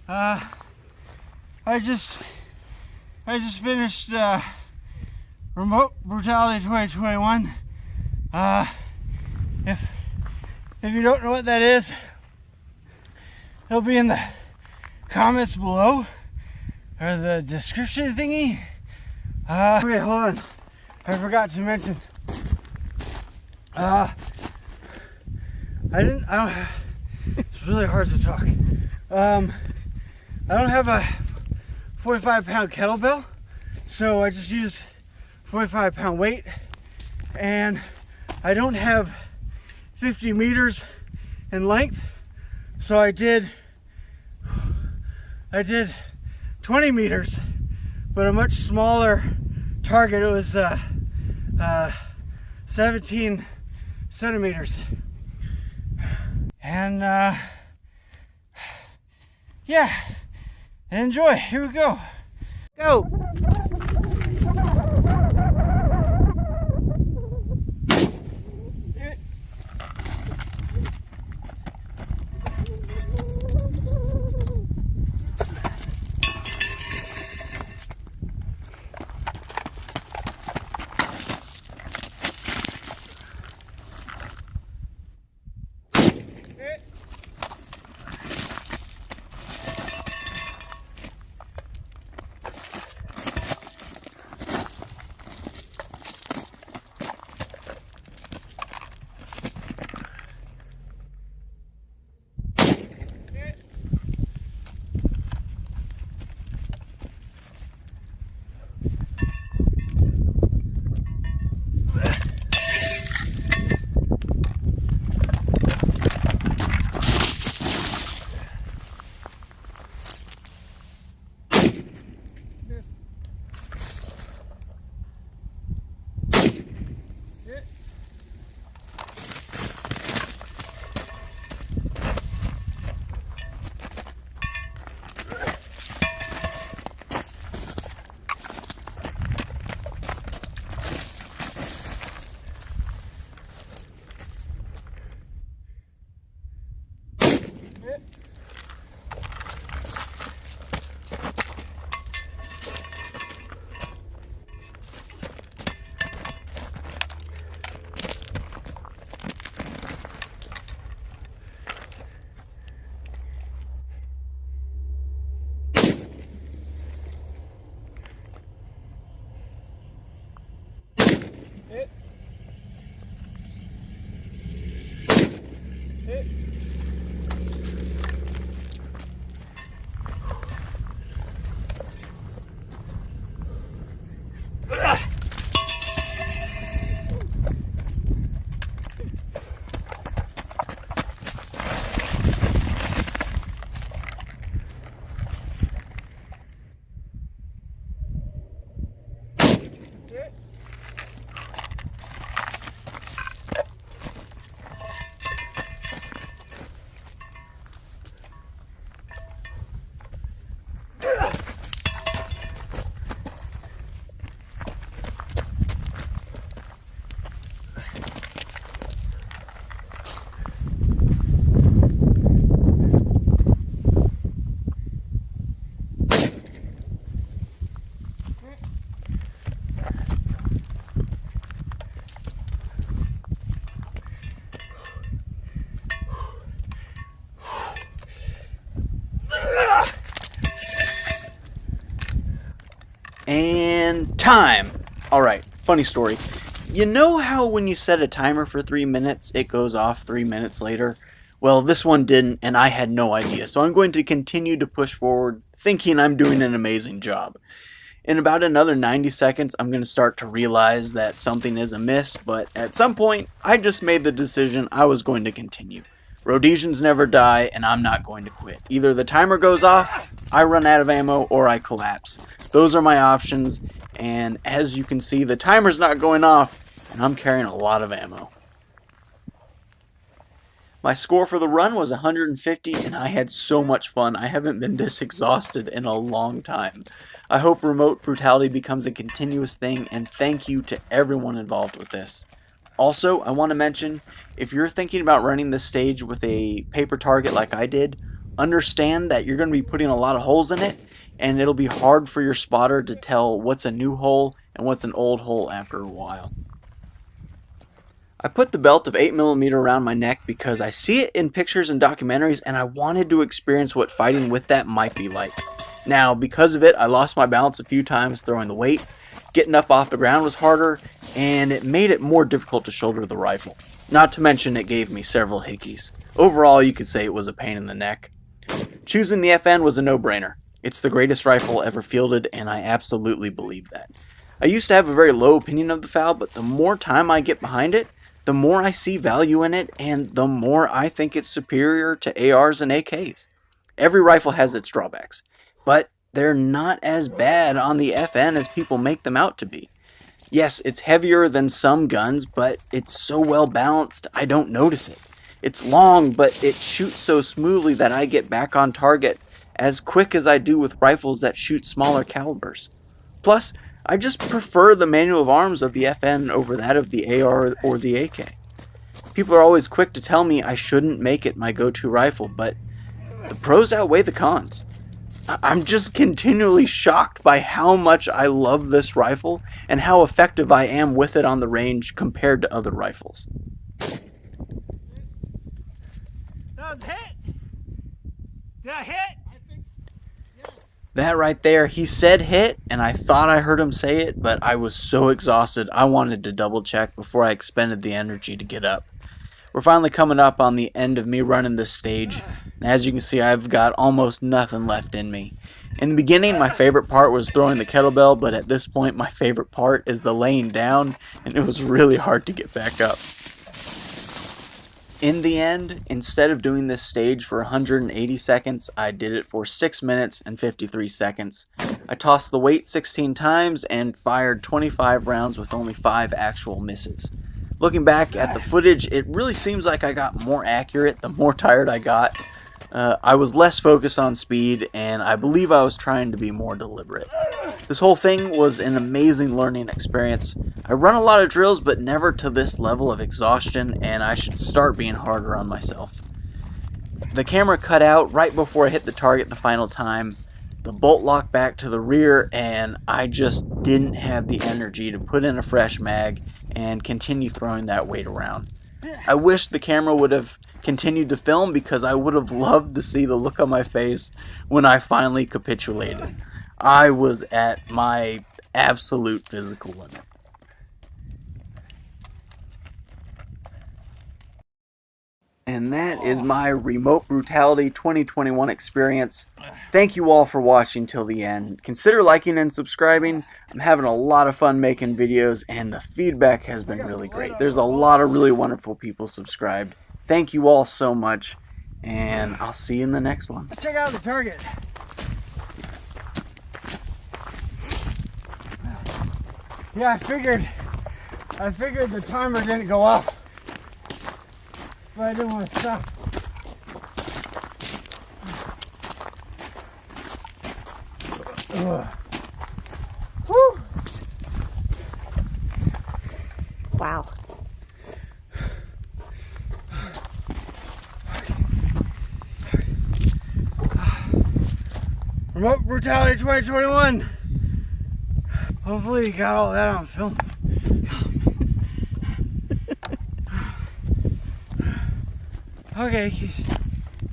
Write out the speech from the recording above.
I just finished Remote Brutality 2021. If you don't know what that is, it'll be in the comments below or the description thingy. Okay, hold on. I forgot to mention. It's really hard to talk. I don't have a 45-pound kettlebell, so I just use 45-pound weight, and I don't have 50 meters in length, so I did 20 meters, but a much smaller target. It was 17 centimeters. And yeah, enjoy. Here we go. Go. And time! Alright, funny story. You know how when you set a timer for 3 minutes, it goes off 3 minutes later? Well, this one didn't, and I had no idea, so I'm going to continue to push forward, thinking I'm doing an amazing job. In about another 90 seconds, I'm going to start to realize that something is amiss, but at some point, I just made the decision I was going to continue. Rhodesians never die, and I'm not going to quit. Either the timer goes off, I run out of ammo, or I collapse. Those are my options, and as you can see, the timer's not going off, and I'm carrying a lot of ammo. My score for the run was 150, and I had so much fun. I haven't been this exhausted in a long time. I hope Remote Brutality becomes a continuous thing, and thank you to everyone involved with this. Also, I want to mention, if you're thinking about running this stage with a paper target like I did, Understand that you're going to be putting a lot of holes in it, and it'll be hard for your spotter to tell what's a new hole and what's an old hole after a while. I put the belt of 8mm around my neck because I see it in pictures and documentaries, and I wanted to experience what fighting with that might be like. Now, because of it, I lost my balance a few times throwing the weight. Getting up off the ground was harder, and it made it more difficult to shoulder the rifle. Not to mention it gave me several hickeys. Overall, you could say it was a pain in the neck. Choosing the FN was a no-brainer. It's the greatest rifle ever fielded, and I absolutely believe that. I used to have a very low opinion of the FAL, but the more time I get behind it, the more I see value in it, and the more I think it's superior to ARs and AKs. Every rifle has its drawbacks, but they're not as bad on the FN as people make them out to be. Yes, it's heavier than some guns, but it's so well balanced I don't notice it. It's long, but it shoots so smoothly that I get back on target as quick as I do with rifles that shoot smaller calibers. Plus, I just prefer the manual of arms of the FN over that of the AR or the AK. People are always quick to tell me I shouldn't make it my go-to rifle, but the pros outweigh the cons. I'm just continually shocked by how much I love this rifle and how effective I am with it on the range compared to other rifles. That was hit. Did I hit? I think so. Yes. That right there, he said hit, and I thought I heard him say it, but I was so exhausted I wanted to double check before I expended the energy to get up. We're finally coming up on the end of me running this stage, and as you can see, I've got almost nothing left in me. In the beginning, my favorite part was throwing the kettlebell, but at this point, my favorite part is the laying down, and it was really hard to get back up. In the end, instead of doing this stage for 180 seconds, I did it for 6 minutes and 53 seconds. I tossed the weight 16 times and fired 25 rounds with only 5 actual misses. Looking back at the footage, it really seems like I got more accurate the more tired I got. I was less focused on speed, and I believe I was trying to be more deliberate. This whole thing was an amazing learning experience. I run a lot of drills, but never to this level of exhaustion, and I should start being harder on myself. The camera cut out right before I hit the target the final time. The bolt locked back to the rear, and I just didn't have the energy to put in a fresh mag and continue throwing that weight around. I wish the camera would have continued to film because I would have loved to see the look on my face when I finally capitulated. I was at my absolute physical limit. And that is my Remote Brutality 2021 experience. Thank you all for watching till the end. Consider liking and subscribing. I'm having a lot of fun making videos, and the feedback has been really great. There's a lot of really wonderful people subscribed. Thank you all so much, and I'll see you in the next one. Let's check out the target. Yeah, I figured the timer didn't go off, but I didn't want to stop. Woo! Wow. Remote Brutality 2021. Hopefully you got all that on film. Okay,